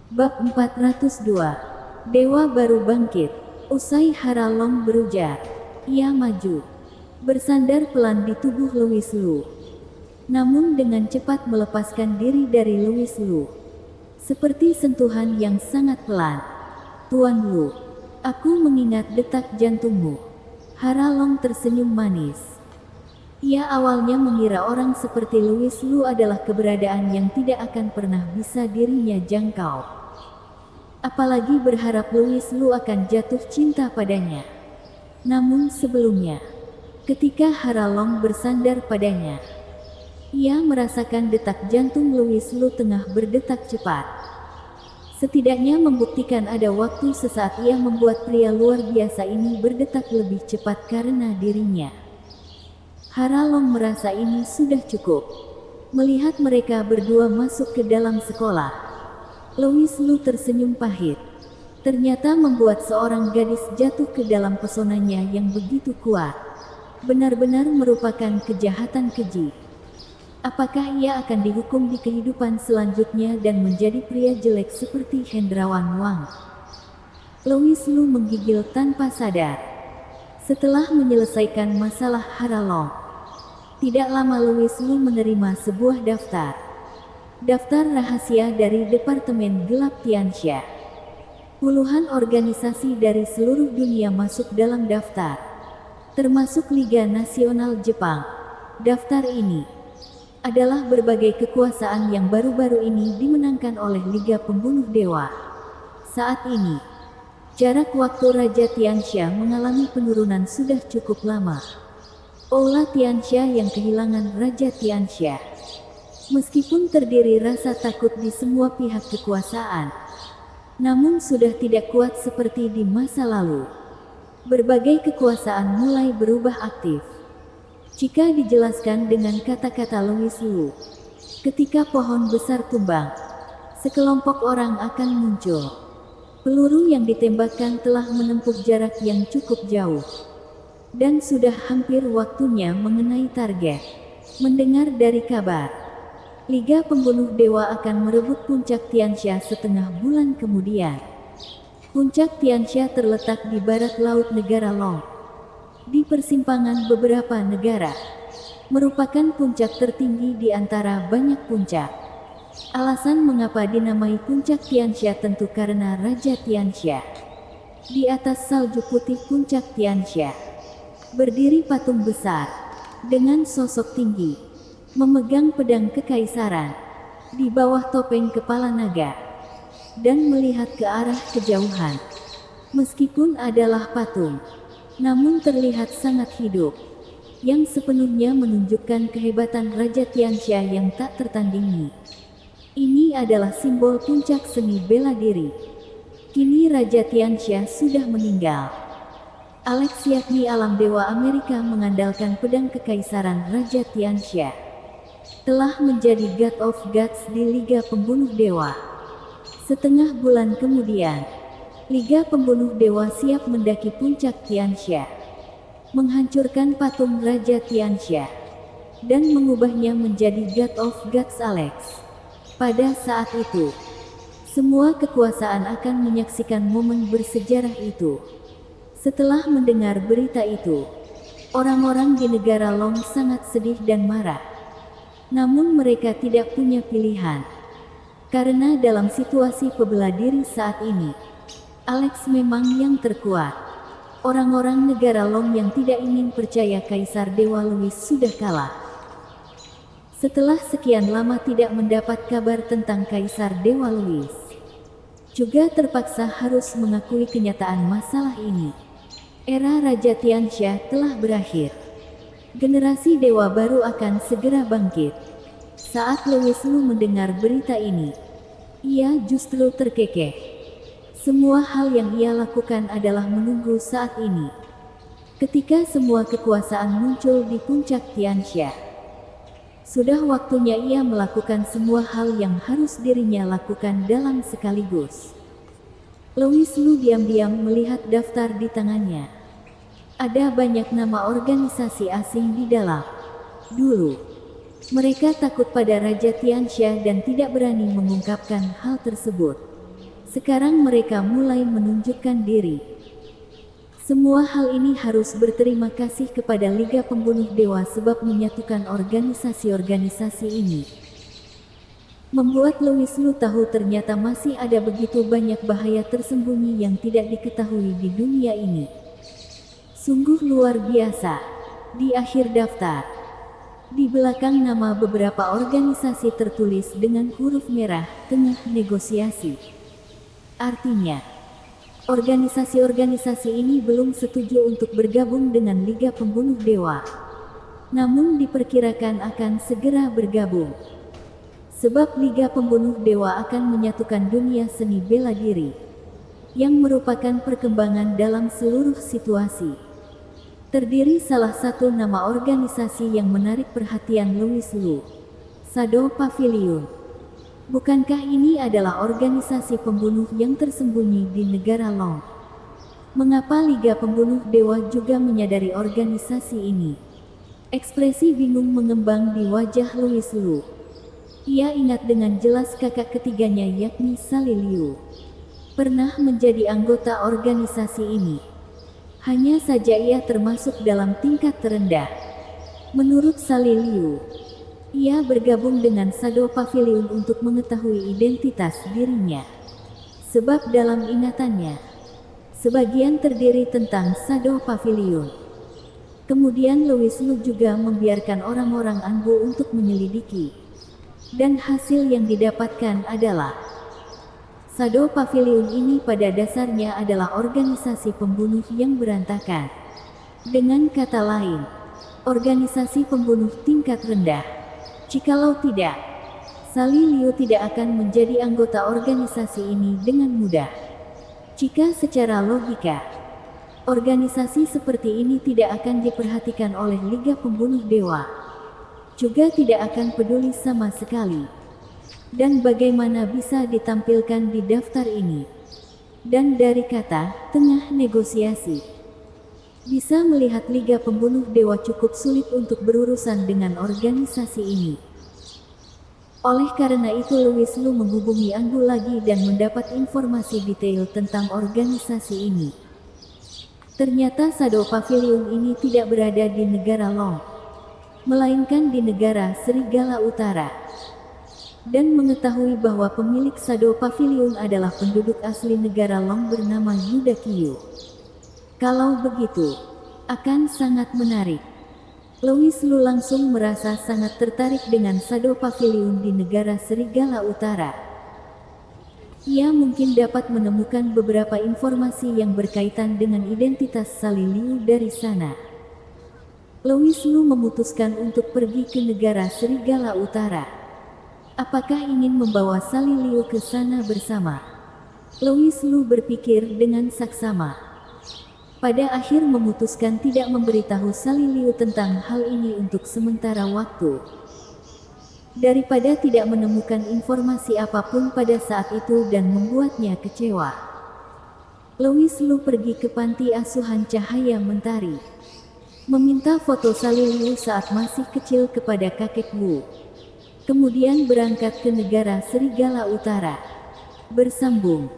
Bab 402. Dewa baru bangkit. Usai Haralong berujar, ia maju, bersandar pelan di tubuh Louis Lu. Namun dengan cepat melepaskan diri dari Louis Lu. Seperti sentuhan yang sangat pelan. Tuan Lu, aku mengingat detak jantungmu. Haralong tersenyum manis. Ia awalnya mengira orang seperti Louis Lu adalah keberadaan yang tidak akan pernah bisa dirinya jangkau. Apalagi berharap Louis Lu akan jatuh cinta padanya. Namun sebelumnya, ketika Haralong bersandar padanya, ia merasakan detak jantung Louis Lu tengah berdetak cepat. Setidaknya membuktikan ada waktu sesaat ia membuat pria luar biasa ini berdetak lebih cepat karena dirinya. Haralong merasa ini sudah cukup. Melihat mereka berdua masuk ke dalam sekolah, Louis Lu tersenyum pahit. Ternyata membuat seorang gadis jatuh ke dalam pesonanya yang begitu kuat. Benar-benar merupakan kejahatan keji. Apakah ia akan dihukum di kehidupan selanjutnya dan menjadi pria jelek seperti Hendrawan Wang? Louis Lu menggigil tanpa sadar. Setelah menyelesaikan masalah Haralong, tidak lama Louis Lu menerima sebuah daftar. Daftar rahasia dari Departemen Gelap Tianxia. Puluhan organisasi dari seluruh dunia masuk dalam daftar, termasuk Liga Nasional Jepang. Daftar ini adalah berbagai kekuasaan yang baru-baru ini dimenangkan oleh Liga Pembunuh Dewa. Saat ini, jarak waktu Raja Tianxia mengalami penurunan sudah cukup lama. Aula Tianxia yang kehilangan Raja Tianxia. Meskipun terdiri rasa takut di semua pihak kekuasaan, namun sudah tidak kuat seperti di masa lalu. Berbagai kekuasaan mulai berubah aktif. Jika dijelaskan dengan kata-kata Louis Lu, ketika pohon besar tumbang, sekelompok orang akan muncul. Peluru yang ditembakkan telah menempuh jarak yang cukup jauh, dan sudah hampir waktunya mengenai target. Mendengar dari kabar, Liga Pembunuh Dewa akan merebut puncak Tianxia setengah bulan kemudian. Puncak Tianxia terletak di barat laut negara Long. Di persimpangan beberapa negara, merupakan puncak tertinggi di antara banyak puncak. Alasan mengapa dinamai puncak Tianxia tentu karena Raja Tianxia. Di atas salju putih puncak Tianxia, berdiri patung besar, dengan sosok tinggi, memegang pedang kekaisaran, di bawah topeng kepala naga, dan melihat ke arah kejauhan. Meskipun adalah patung, namun terlihat sangat hidup, yang sepenuhnya menunjukkan kehebatan Raja Tianxia yang tak tertandingi. Ini adalah simbol puncak seni bela diri. Kini Raja Tianxia sudah meninggal. Alex yakni alam dewa Amerika mengandalkan pedang kekaisaran Raja Tianxia, telah menjadi God of Gods di Liga Pembunuh Dewa. Setengah bulan kemudian, Liga Pembunuh Dewa siap mendaki puncak Tianxia, menghancurkan patung Raja Tianxia, dan mengubahnya menjadi God of Gods Alex. Pada saat itu, semua kekuasaan akan menyaksikan momen bersejarah itu. Setelah mendengar berita itu, orang-orang di negara Long sangat sedih dan marah. Namun mereka tidak punya pilihan. Karena dalam situasi pebela diri saat ini, Alex memang yang terkuat. Orang-orang negara Long yang tidak ingin percaya Kaisar Dewa Louis sudah kalah. Setelah sekian lama tidak mendapat kabar tentang Kaisar Dewa Louis, juga terpaksa harus mengakui kenyataan masalah ini. Era Raja Tianxia telah berakhir. Generasi dewa baru akan segera bangkit. Saat Louis Lu mendengar berita ini, ia justru terkekeh. Semua hal yang ia lakukan adalah menunggu saat ini. Ketika semua kekuasaan muncul di puncak Tianxia, sudah waktunya ia melakukan semua hal yang harus dirinya lakukan dalam sekaligus. Louis Lu diam-diam melihat daftar di tangannya. Ada banyak nama organisasi asing di dalam. Dulu, mereka takut pada Raja Tianxia dan tidak berani mengungkapkan hal tersebut. Sekarang mereka mulai menunjukkan diri. Semua hal ini harus berterima kasih kepada Liga Pembunuh Dewa sebab menyatukan organisasi-organisasi ini. Membuat Louis Liu tahu ternyata masih ada begitu banyak bahaya tersembunyi yang tidak diketahui di dunia ini. Sungguh luar biasa. Di akhir daftar, di belakang nama beberapa organisasi tertulis dengan huruf merah, tengah negosiasi. Artinya, organisasi-organisasi ini belum setuju untuk bergabung dengan Liga Pembunuh Dewa. Namun diperkirakan akan segera bergabung. Sebab Liga Pembunuh Dewa akan menyatukan dunia seni bela diri, yang merupakan perkembangan dalam seluruh situasi. Terdiri salah satu nama organisasi yang menarik perhatian Louis Liu, Shadow Pavilion. Bukankah ini adalah organisasi pembunuh yang tersembunyi di negara Long? Mengapa Liga Pembunuh Dewa juga menyadari organisasi ini? Ekspresi bingung mengembang di wajah Louis Liu. Ia ingat dengan jelas kakak ketiganya yakni Sally Liu pernah menjadi anggota organisasi ini. Hanya saja ia termasuk dalam tingkat terendah. Menurut Sally Liu, ia bergabung dengan Shadow Pavilion untuk mengetahui identitas dirinya. Sebab dalam ingatannya, sebagian terdiri tentang Shadow Pavilion. Kemudian Louis Liu juga membiarkan orang-orang Anbu untuk menyelidiki. Dan hasil yang didapatkan adalah Shadow Pavilion ini pada dasarnya adalah organisasi pembunuh yang berantakan. Dengan kata lain, organisasi pembunuh tingkat rendah. Jikalau tidak, Sally Liu tidak akan menjadi anggota organisasi ini dengan mudah. Jika secara logika, organisasi seperti ini tidak akan diperhatikan oleh Liga Pembunuh Dewa, juga tidak akan peduli sama sekali. Dan bagaimana bisa ditampilkan di daftar ini? Dan dari kata tengah negosiasi, bisa melihat Liga Pembunuh Dewa cukup sulit untuk berurusan dengan organisasi ini. Oleh karena itu Louis Liu menghubungi Anbu lagi dan mendapat informasi detail tentang organisasi ini. Ternyata Shadow Pavilion ini tidak berada di negara Long, melainkan di negara Serigala Utara. Dan mengetahui bahwa pemilik Shadow Pavilion adalah penduduk asli negara Long bernama Yuda Qiu. Kalau begitu, akan sangat menarik. Louis Liu langsung merasa sangat tertarik dengan Shadow Pavilion di negara Serigala Utara. Ia mungkin dapat menemukan beberapa informasi yang berkaitan dengan identitas Sally Liu dari sana. Louis Liu memutuskan untuk pergi ke negara Serigala Utara. Apakah ingin membawa Sally Liu ke sana bersama? Louis Liu berpikir dengan saksama. Pada akhir memutuskan tidak memberitahu Sally Liu tentang hal ini untuk sementara waktu. Daripada tidak menemukan informasi apapun pada saat itu dan membuatnya kecewa. Louis Liu pergi ke panti asuhan Cahaya Mentari. Meminta foto Sally Liu saat masih kecil kepada kakek Wu. Kemudian berangkat ke negara Serigala Utara. Bersambung.